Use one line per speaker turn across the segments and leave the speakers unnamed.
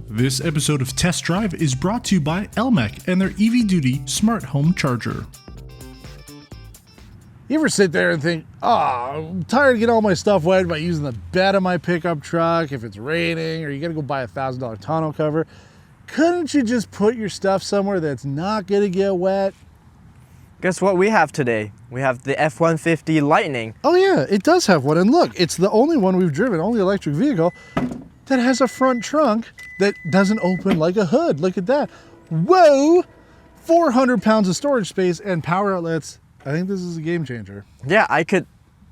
This episode of Test Drive is brought to you by Elmec and their EV Duty Smart Home Charger.
You ever sit there and think, I'm tired of getting all my stuff wet by using the bed of my pickup truck if it's raining, or you gotta go buy a $1,000 tonneau cover? Couldn't you just put your stuff somewhere that's not gonna get wet?
Guess what we have today? We have the F-150 Lightning.
Oh yeah, it does have one, and look, it's the only one we've driven, only electric vehicle, that has a front trunk that doesn't open like a hood. Look at that. Whoa! 400 pounds of storage space and power outlets. I think this is a game changer.
Yeah, I could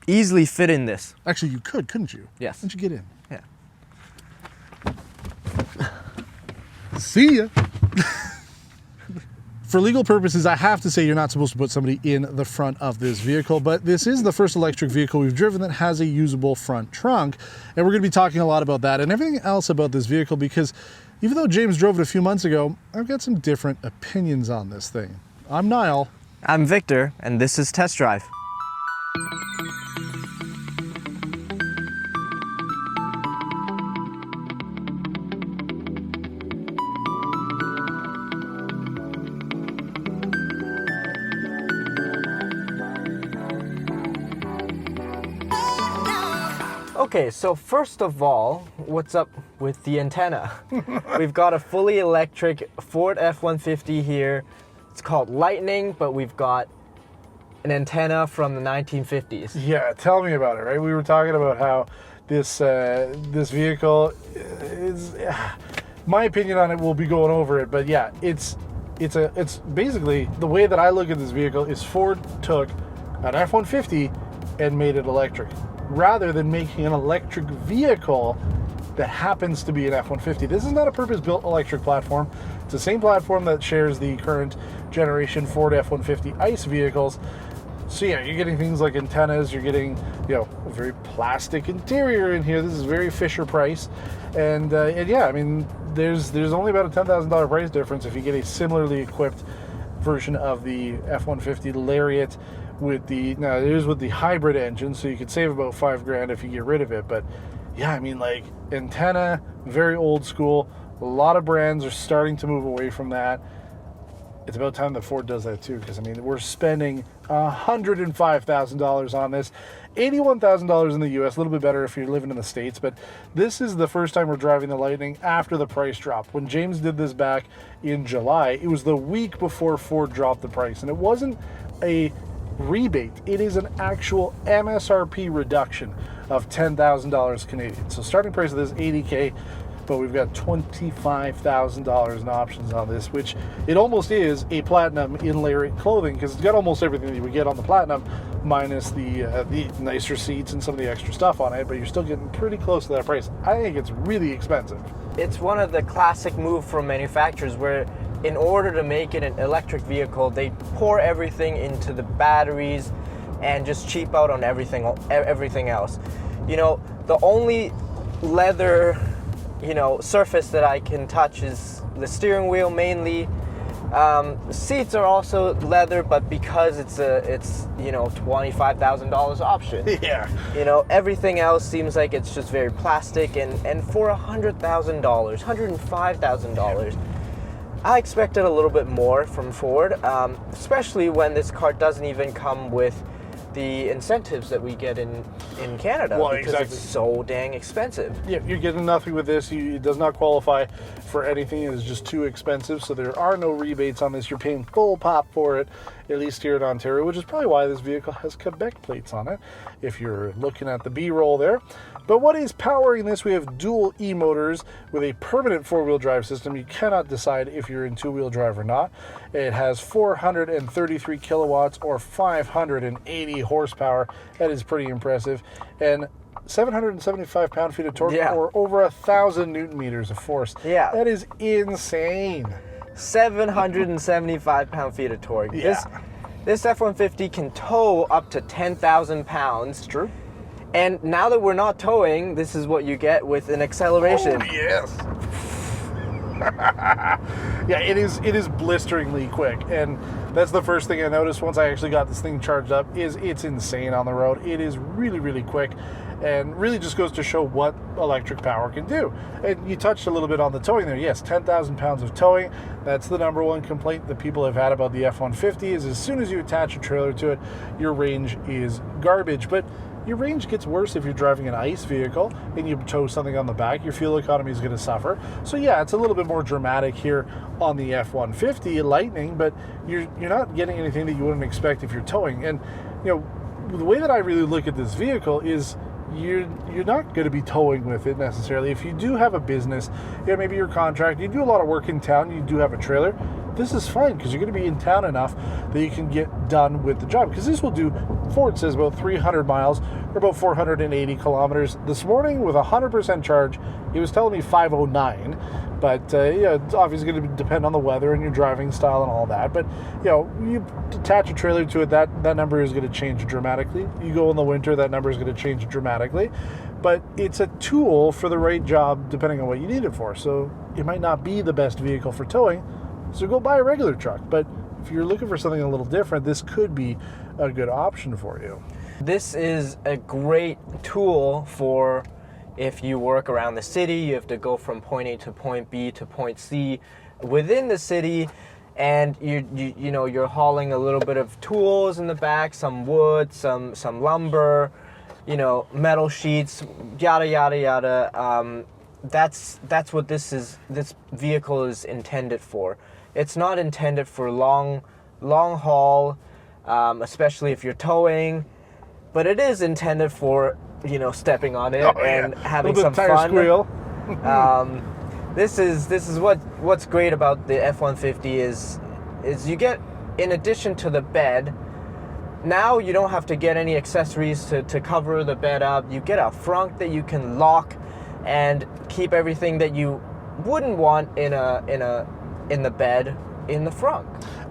easily fit in this.
Actually, you could, couldn't you?
Yes.
Why don't you get in?
Yeah.
See ya. For legal purposes, I have to say you're not supposed to put somebody in the front of this vehicle, but this is the first electric vehicle we've driven that has a usable front trunk, and we're going to be talking a lot about that and everything else about this vehicle, because even though James drove it a few months ago, I've got some different opinions on this thing. I'm Nile.
I'm Victor, and this is Test Drive. Okay, so first of all, what's up with the antenna? We've got a fully electric Ford F-150 here. It's called Lightning, but we've got an antenna from the 1950s.
Yeah, tell me about it, right? We were talking about how this vehicle is, my opinion on it, will be going over it, but yeah, it's basically, the way that I look at this vehicle is Ford took an F-150 and made it electric, rather than making an electric vehicle that happens to be an F-150. This is not a purpose-built electric platform. It's the same platform that shares the current generation Ford F-150 ICE vehicles. So yeah, you're getting things like antennas, you're getting, a very plastic interior in here. This is very Fisher Price. And yeah, I mean, there's only about a $10,000 price difference if you get a similarly equipped version of the F-150 Lariat with the hybrid engine, so you could save about $5,000 if you get rid of it. But yeah, I mean, like, antenna, very old school. A lot of brands are starting to move away from that. It's about time that Ford does that too, because I mean, we're spending $105,000 on this, $81,000 in the US, a little bit better if you're living in the States, but this is the first time we're driving the Lightning after the price drop. When James did this back in July, it was the week before Ford dropped the price, and it wasn't a rebate, it is an actual MSRP reduction of $10,000 Canadian. So starting price of this $80K, but we've got $25,000 in options on this, which it almost is a Platinum in Lariat clothing, because it's got almost everything that you would get on the Platinum, minus the nicer seats and some of the extra stuff on it, but you're still getting pretty close to that price. I think it's really expensive.
It's one of the classic moves from manufacturers where, in order to make it an electric vehicle, they pour everything into the batteries and just cheap out on everything else. The only leather surface that I can touch is the steering wheel mainly. Seats are also leather, but because it's $25,000 option.
Yeah.
Everything else seems like it's just very plastic, and for $100,000, $105,000, I expected a little bit more from Ford, especially when this car doesn't even come with the incentives that we get in Canada,
well,
because
exactly.
It's so dang expensive.
Yeah, you're getting nothing with this. It does not qualify for anything. It is just too expensive, so there are no rebates on this. You're paying full pop for it, at least here in Ontario, which is probably why this vehicle has Quebec plates on it, if you're looking at the B-roll there. But what is powering this? We have dual E-motors with a permanent four-wheel drive system. You cannot decide if you're in two-wheel drive or not. It has 433 kilowatts or 580 horsepower. That is pretty impressive. And 775 pound-feet of torque, or over 1,000 newton meters of force.
Yeah.
That is insane.
775 pound-feet of torque.
Yeah.
This F-150 can tow up to 10,000 pounds.
It's true.
And now that we're not towing, this is what you get with an acceleration.
Oh, yes. Yeah, it is blisteringly quick, and that's the first thing I noticed once I actually got this thing charged up. Is it's insane on the road. It is really, really quick, and really just goes to show what electric power can do. And you touched a little bit on the towing there. Yes, 10,000 pounds of towing. That's the number one complaint that people have had about the F-150 is as soon as you attach a trailer to it, your range is garbage. But your range gets worse if you're driving an ICE vehicle and you tow something on the back. Your fuel economy is going to suffer. So yeah, it's a little bit more dramatic here on the F-150 Lightning, but you're not getting anything that you wouldn't expect if you're towing. And you know, the way that I really look at this vehicle is you're not going to be towing with it necessarily. If you do have a business, maybe your contract, you do a lot of work in town, you do have a trailer, this is fine because you're going to be in town enough that you can get done with the job. Because this will do, Ford says, about 300 miles or about 480 kilometers. This morning with 100% charge, he was telling me 509. But it's obviously going to depend on the weather and your driving style and all that. But you attach a trailer to it, that number is going to change dramatically. You go in the winter, that number is going to change dramatically. But it's a tool for the right job depending on what you need it for. So it might not be the best vehicle for towing, so go buy a regular truck. But if you're looking for something a little different, this could be a good option for you.
This is a great tool for if you work around the city, you have to go from point A to point B to point C within the city, and you're hauling a little bit of tools in the back, some wood, some lumber, metal sheets, yada yada yada. That's what this vehicle is intended for. It's not intended for long haul, especially if you're towing, but it is intended for stepping on it and having some fun.
Squeal.
This is what's great about the F-150 is you get, in addition to the bed, now you don't have to get any accessories to cover the bed up. You get a frunk that you can lock and keep everything that you wouldn't want in the bed in the frunk.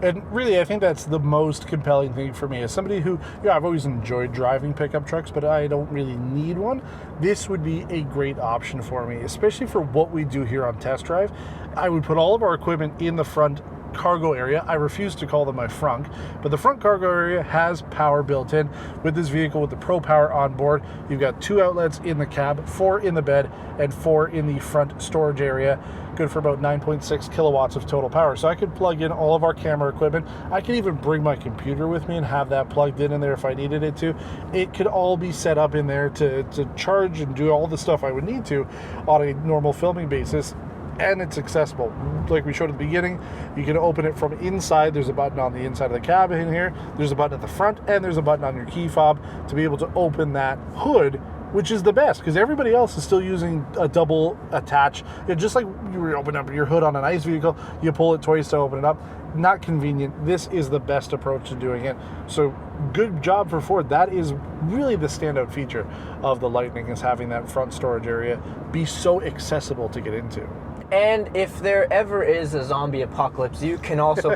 And really, I think that's the most compelling thing for me. As somebody who, I've always enjoyed driving pickup trucks, but I don't really need one. This would be a great option for me, especially for what we do here on Test Drive. I would put all of our equipment in the front cargo area. I refuse to call them my frunk, but the front cargo area has power built in with this vehicle with the Pro Power on board. You've got 2 outlets in the cab, 4 in the bed, and 4 in the front storage area. Good for about 9.6 kilowatts of total power. So I could plug in all of our camera equipment. I could even bring my computer with me and have that plugged in there if I needed it to. It could all be set up in there to charge and do all the stuff I would need to on a normal filming basis. And it's accessible. Like we showed at the beginning, you can open it from inside. There's a button on the inside of the cab in here. There's a button at the front, and there's a button on your key fob to be able to open that hood, which is the best because everybody else is still using a double attach. Just like you open up your hood on an ICE vehicle, you pull it twice to open it up. Not convenient. This is the best approach to doing it. So good job for Ford. That is really the standout feature of the Lightning, is having that front storage area be so accessible to get into.
And if there ever is a zombie apocalypse, you can also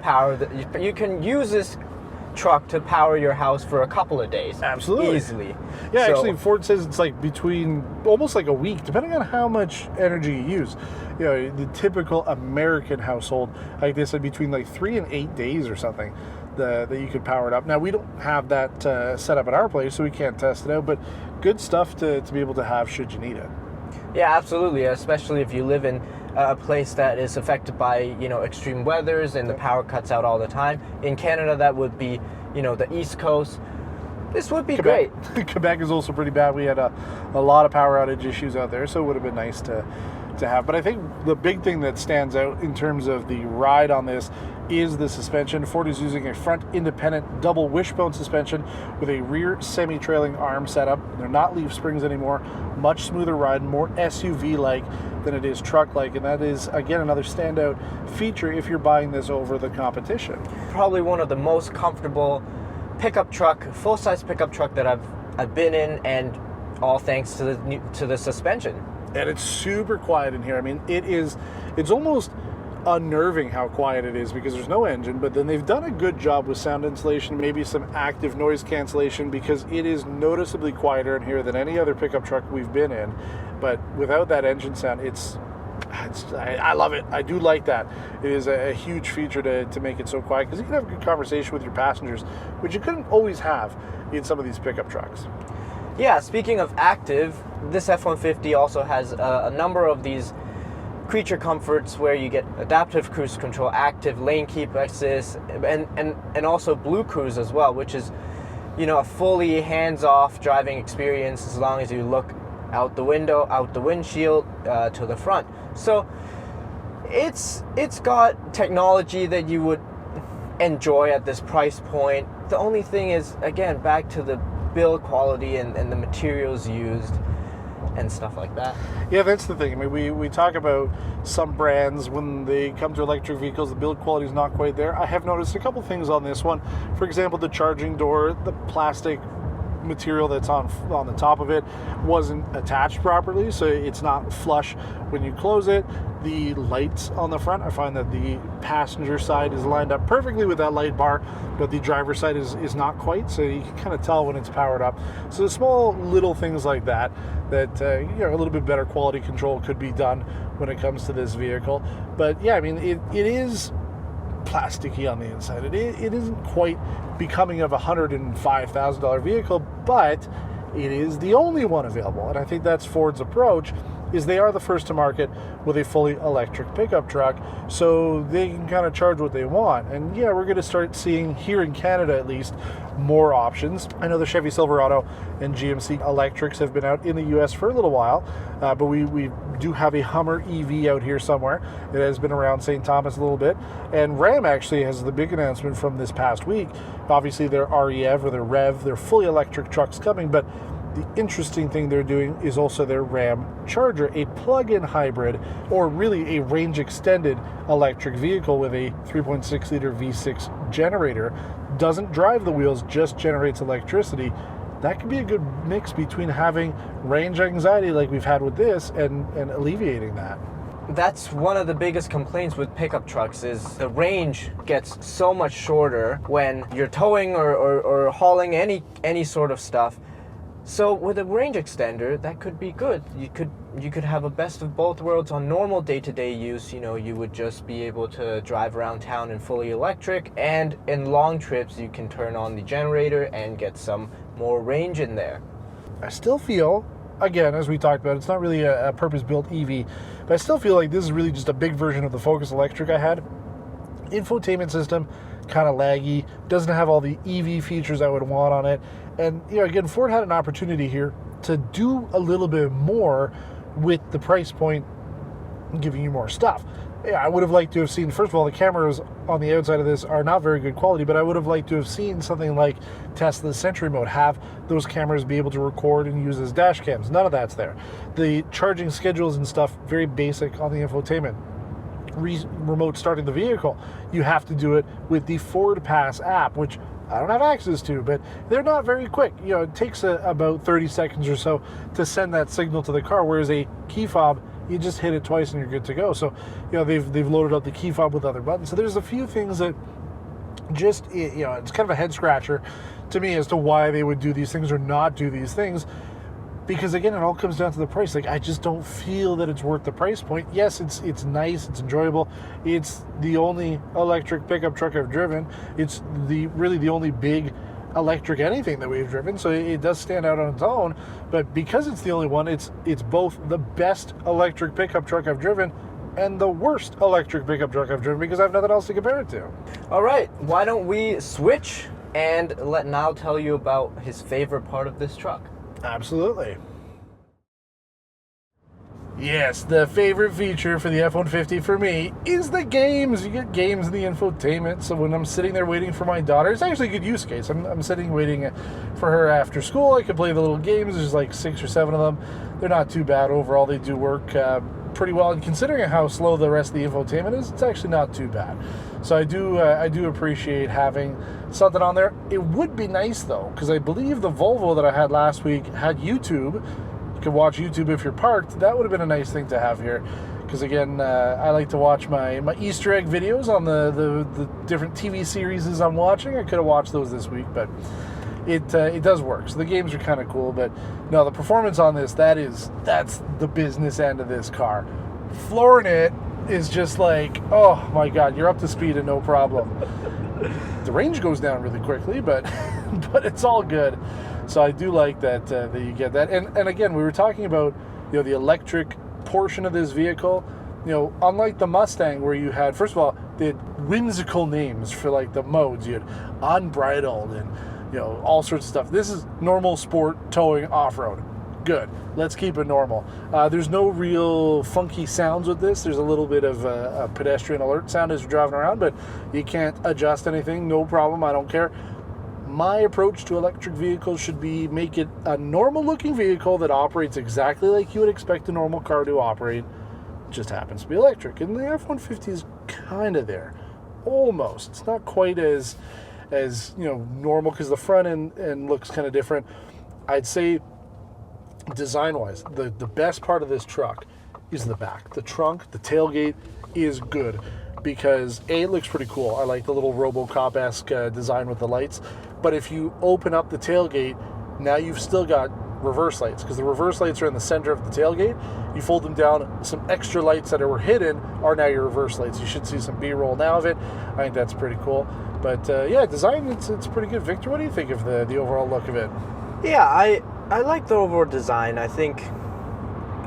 you can use this truck to power your house for a couple of days.
Absolutely.
Easily.
Yeah, so, actually, Ford says it's like between almost like a week, depending on how much energy you use. The typical American household, like they said, between like 3 and 8 days or something that you could power it up. Now, we don't have that set up at our place, so we can't test it out, but good stuff to be able to have should you need it.
Yeah, absolutely, especially if you live in a place that is affected by, extreme weathers and the power cuts out all the time. In Canada, that would be, the East Coast. This would be
Quebec.
great.
Quebec is also pretty bad. We had a lot of power outage issues out there, so it would have been nice to have. But I think the big thing that stands out in terms of the ride on this is the suspension. Ford is using a front independent double wishbone suspension with a rear semi-trailing arm setup. They're not leaf springs anymore. Much smoother ride, more SUV-like than it is truck-like, and that is, again, another standout feature if you're buying this over the competition.
Probably one of the most comfortable pickup truck, full-size pickup truck that I've been in, and all thanks to the suspension.
And it's super quiet in here. I mean, it's almost unnerving how quiet it is because there's no engine, but then they've done a good job with sound insulation, maybe some active noise cancellation, because it is noticeably quieter in here than any other pickup truck we've been in. But without that engine sound, I love it. I do like that. It is a huge feature to make it so quiet, because you can have a good conversation with your passengers, which you couldn't always have in some of these pickup trucks.
Yeah, speaking of active, this F-150 also has a number of these creature comforts where you get adaptive cruise control, active lane keep assist, and also Blue Cruise as well, which is, you know, a fully hands-off driving experience as long as you look out the window, out the windshield, to the front. So it's got technology that you would enjoy at this price point. The only thing is, again, back to the build quality and the materials used and stuff like that.
Yeah, that's the thing. I mean, we talk about some brands when they come to electric vehicles, the build quality is not quite there. I have noticed a couple things on this one. For example, the charging door, the plastic material that's on the top of it wasn't attached properly, so it's not flush when you close it. The lights on the front, I find that the passenger side is lined up perfectly with that light bar, but the driver's side is not quite, so you can kind of tell when it's powered up. So the small little things like that you know, a little bit better quality control could be done when it comes to this vehicle. But yeah, I mean, it is plasticky on the inside. It isn't quite becoming of a $105,000 vehicle, but it is the only one available. And I think that's Ford's approach, is they are the first to market with a fully electric pickup truck, so they can kind of charge what they want. And yeah, we're going to start seeing, here in Canada at least, more options. I know the Chevy Silverado and GMC electrics have been out in the US for a little while, but we do have a Hummer EV out here somewhere. It has been around St. Thomas a little bit, and Ram actually has the big announcement from this past week. Obviously their REV or their REV, their fully electric trucks coming, but the interesting thing they're doing is also their Ram Charger, a plug-in hybrid, or really a range-extended electric vehicle with a 3.6-liter V6 generator. Doesn't drive the wheels, just generates electricity. That could be a good mix between having range anxiety like we've had with this and alleviating that.
That's one of the biggest complaints with pickup trucks, is the range gets so much shorter when you're towing or hauling any sort of stuff. So with a range extender, that could be good. You could have a best of both worlds. On normal day-to-day use, you know, you would just be able to drive around town in fully electric, and in long trips you can turn on the generator and get some more range in there.
I still feel, again, as we talked about, it's not really a purpose-built EV, but I still feel like this is really just a big version of the Focus Electric I had. Infotainment system, kind of laggy, doesn't have all the EV features I would want on it. And, you know, again, Ford had an opportunity here to do a little bit more with the price point, giving you more stuff. Yeah, I would have liked to have seen, first of all, the cameras on the outside of this are not very good quality, but I would have liked to have seen something like Tesla's Sentry Mode, have those cameras be able to record and use as dash cams. None of that's there. The charging schedules and stuff, very basic on the infotainment. Remote starting the vehicle, you have to do it with the Ford Pass app, which I don't have access to, but they're not very quick. You know, it takes about 30 seconds or so to send that signal to the car, whereas a key fob, you just hit it twice and you're good to go. So, you know, they've loaded up the key fob with other buttons. So there's a few things that just, you know, it's kind of a head scratcher to me as to why they would do these things or not do these things. Because again, it all comes down to the price. Like, I just don't feel that it's worth the price point. Yes, it's nice, it's enjoyable. It's the only electric pickup truck I've driven. It's really the only big electric anything that we've driven, so it does stand out on its own. But because it's the only one, it's both the best electric pickup truck I've driven and the worst electric pickup truck I've driven, because I have nothing else to compare it to.
All right, why don't we switch and let Nile tell you about his favorite part of this truck.
Absolutely. Yes, the favorite feature for the F-150 for me is the games. You get games in the infotainment, so when I'm sitting there waiting for my daughter, it's actually a good use case. I'm sitting waiting for her after school. I can play the little games. There's like 6 or 7 of them. They're not too bad overall. They do work pretty well, and considering how slow the rest of the infotainment is, it's actually not too bad. So I do appreciate having something on there. It would be nice though, because I believe the Volvo that I had last week had YouTube. You can watch YouTube if you're parked. That would have been a nice thing to have here, because again, I like to watch my Easter egg videos on the different TV series I'm watching. I could have watched those this week, but it does work. So the games are kind of cool, but no, the performance on this, that's the business end of this car. Flooring it is just like, oh my God, you're up to speed and no problem. The range goes down really quickly, but it's all good. So I do like that you get that. And again, we were talking about, you know, the electric portion of this vehicle. You know, unlike the Mustang, where you had, first of all, they had whimsical names for like the modes. You had unbridled and, you know, all sorts of stuff. This is normal sport towing off-road. Good. Let's keep it normal. There's no real funky sounds with this. There's a little bit of a pedestrian alert sound as you're driving around, but you can't adjust anything. No problem. I don't care. My approach to electric vehicles should be make it a normal looking vehicle that operates exactly like you would expect a normal car to operate. It just happens to be electric. And the F-150 is kind of there. Almost. It's not quite as you know, normal, because the front end looks kind of different. I'd say design-wise, the best part of this truck is the back. The trunk, the tailgate is good because A, it looks pretty cool. I like the little RoboCop-esque design with the lights. But if you open up the tailgate, now you've still got reverse lights, because the reverse lights are in the center of the tailgate. You fold them down, some extra lights that were hidden are now your reverse lights. You should see some B-roll now of it. I think that's pretty cool. But yeah, design, it's pretty good. Victor, what do you think of the overall look of it?
Yeah, I like the overall design. I think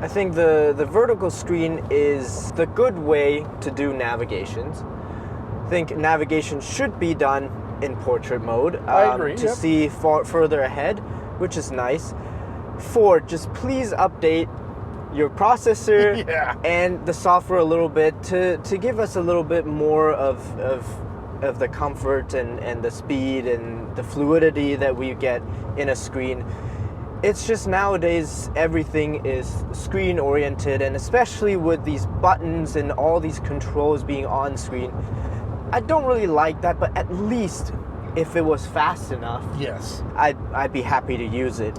the vertical screen is the good way to do navigations. I think navigation should be done in portrait mode.
I agree.
To see further ahead, which is nice. Ford, just please update your processor and the software a little bit to give us a little bit more of the comfort and the speed and the fluidity that we get in a screen. It's just nowadays everything is screen oriented, and especially with these buttons and all these controls being on screen, I don't really like that. But at least if it was fast enough,
yes,
I'd be happy to use it.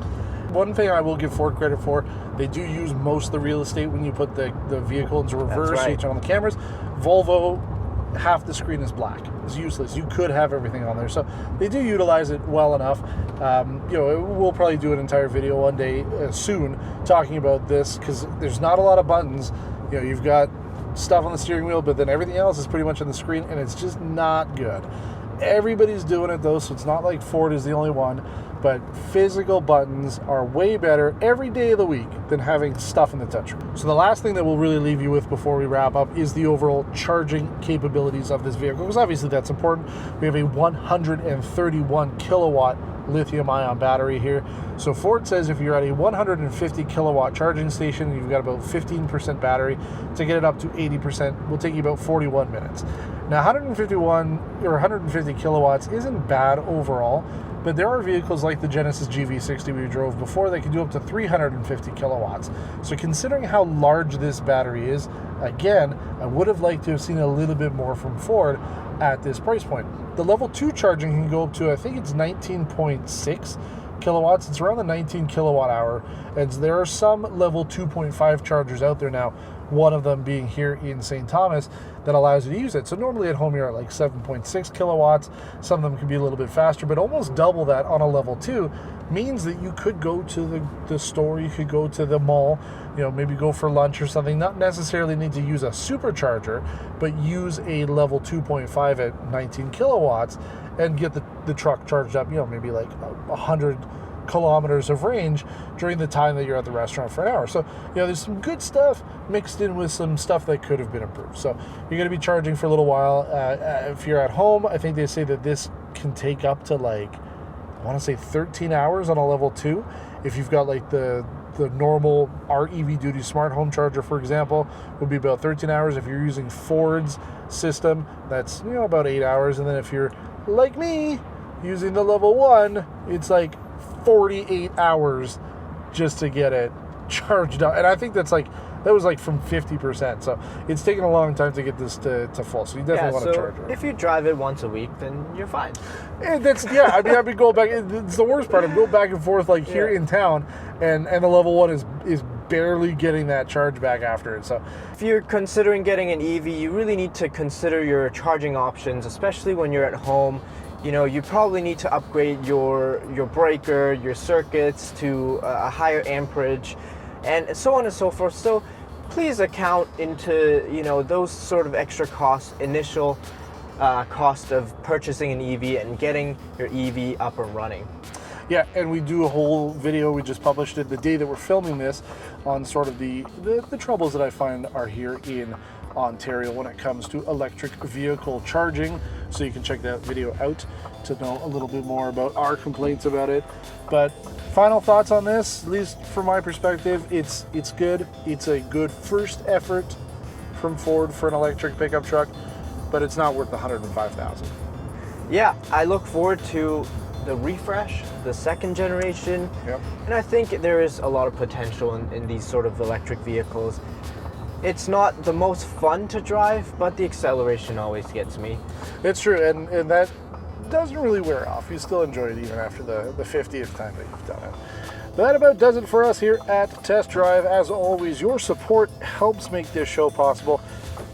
One thing I will give Ford credit for, they do use most of the real estate when you put the vehicle into reverse.
That's right.
You turn on the cameras. Volvo, half the screen is black. It's useless. You could have everything on there. So they do utilize it well enough. You know, we'll probably do an entire video one day soon talking about this, because there's not a lot of buttons. You know, you've got stuff on the steering wheel, but then everything else is pretty much on the screen, and it's just not good. Everybody's doing it though, so it's not like Ford is the only one. But physical buttons are way better every day of the week than having stuff in the touchscreen. So the last thing that we'll really leave you with before we wrap up is the overall charging capabilities of this vehicle, because obviously that's important. We have a 131 kilowatt lithium-ion battery here. So Ford says if you're at a 150 kilowatt charging station, you've got about 15% battery. To get it up to 80% will take you about 41 minutes. Now 150 kilowatts isn't bad overall, but there are vehicles like the Genesis GV60 we drove before that can do up to 350 kilowatts. So considering how large this battery is, again, I would have liked to have seen a little bit more from Ford at this price point. The level 2 charging can go up to, I think it's 19.6 kilowatts. It's around the 19 kilowatt hour. And there are some level 2.5 chargers out there now, one of them being here in St. Thomas, that allows you to use it. So normally at home you're at like 7.6 kilowatts. Some of them can be a little bit faster, but almost double that on a level 2 means that you could go to the store, you could go to the mall, you know, maybe go for lunch or something, not necessarily need to use a supercharger, but use a level 2.5 at 19 kilowatts and get the truck charged up, you know, maybe like 100 kilometers of range during the time that you're at the restaurant for an hour. So, you know, there's some good stuff mixed in with some stuff that could have been improved. So you're going to be charging for a little while. If you're at home, I think they say that this can take up to like, I want to say 13 hours on a level 2. If you've got like the normal REV duty smart home charger, for example, would be about 13 hours. If you're using Ford's system, that's, you know, about 8 hours. And then if you're like me using the level 1, it's like 48 hours just to get it charged up. And I think that was like from 50%. So it's taken a long time to get this to full. So you definitely want to charge it.
If you drive it once a week, then you're fine.
And that's, yeah, I mean, I've been going back. It's the worst part. I'm going back and forth like here in town, and the level 1 is barely getting that charge back after it. So
if you're considering getting an EV, you really need to consider your charging options, especially when you're at home. You know, you probably need to upgrade your breaker, your circuits to a higher amperage, and so on and so forth. So please account into, you know, those sort of extra costs, initial cost of purchasing an EV and getting your EV up and running.
Yeah, and we do a whole video, we just published it the day that we're filming this, on sort of the troubles that I find are here in Ontario when it comes to electric vehicle charging. So you can check that video out to know a little bit more about our complaints about it. But final thoughts on this, at least from my perspective, it's good. It's a good first effort from Ford for an electric pickup truck, but it's not worth the $105,000.
Yeah, I look forward to the refresh, the second generation,
Yep.
and I think there is a lot of potential in these sort of electric vehicles. It's not the most fun to drive, but the acceleration always gets me.
It's true, and that doesn't really wear off. You still enjoy it even after the 50th time that you've done it. But that about does it for us here at Test Drive. As always, your support helps make this show possible.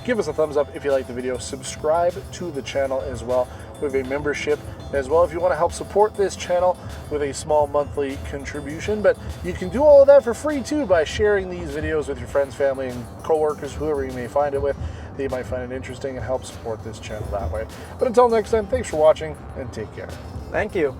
Give us a thumbs up if you like the video. Subscribe to the channel as well. We have a membership as well if you want to help support this channel with a small monthly contribution. But you can do all of that for free too by sharing these videos with your friends, family, and coworkers, whoever you may find it with. They might find it interesting and help support this channel that way. But until next time, thanks for watching and take care.
Thank you.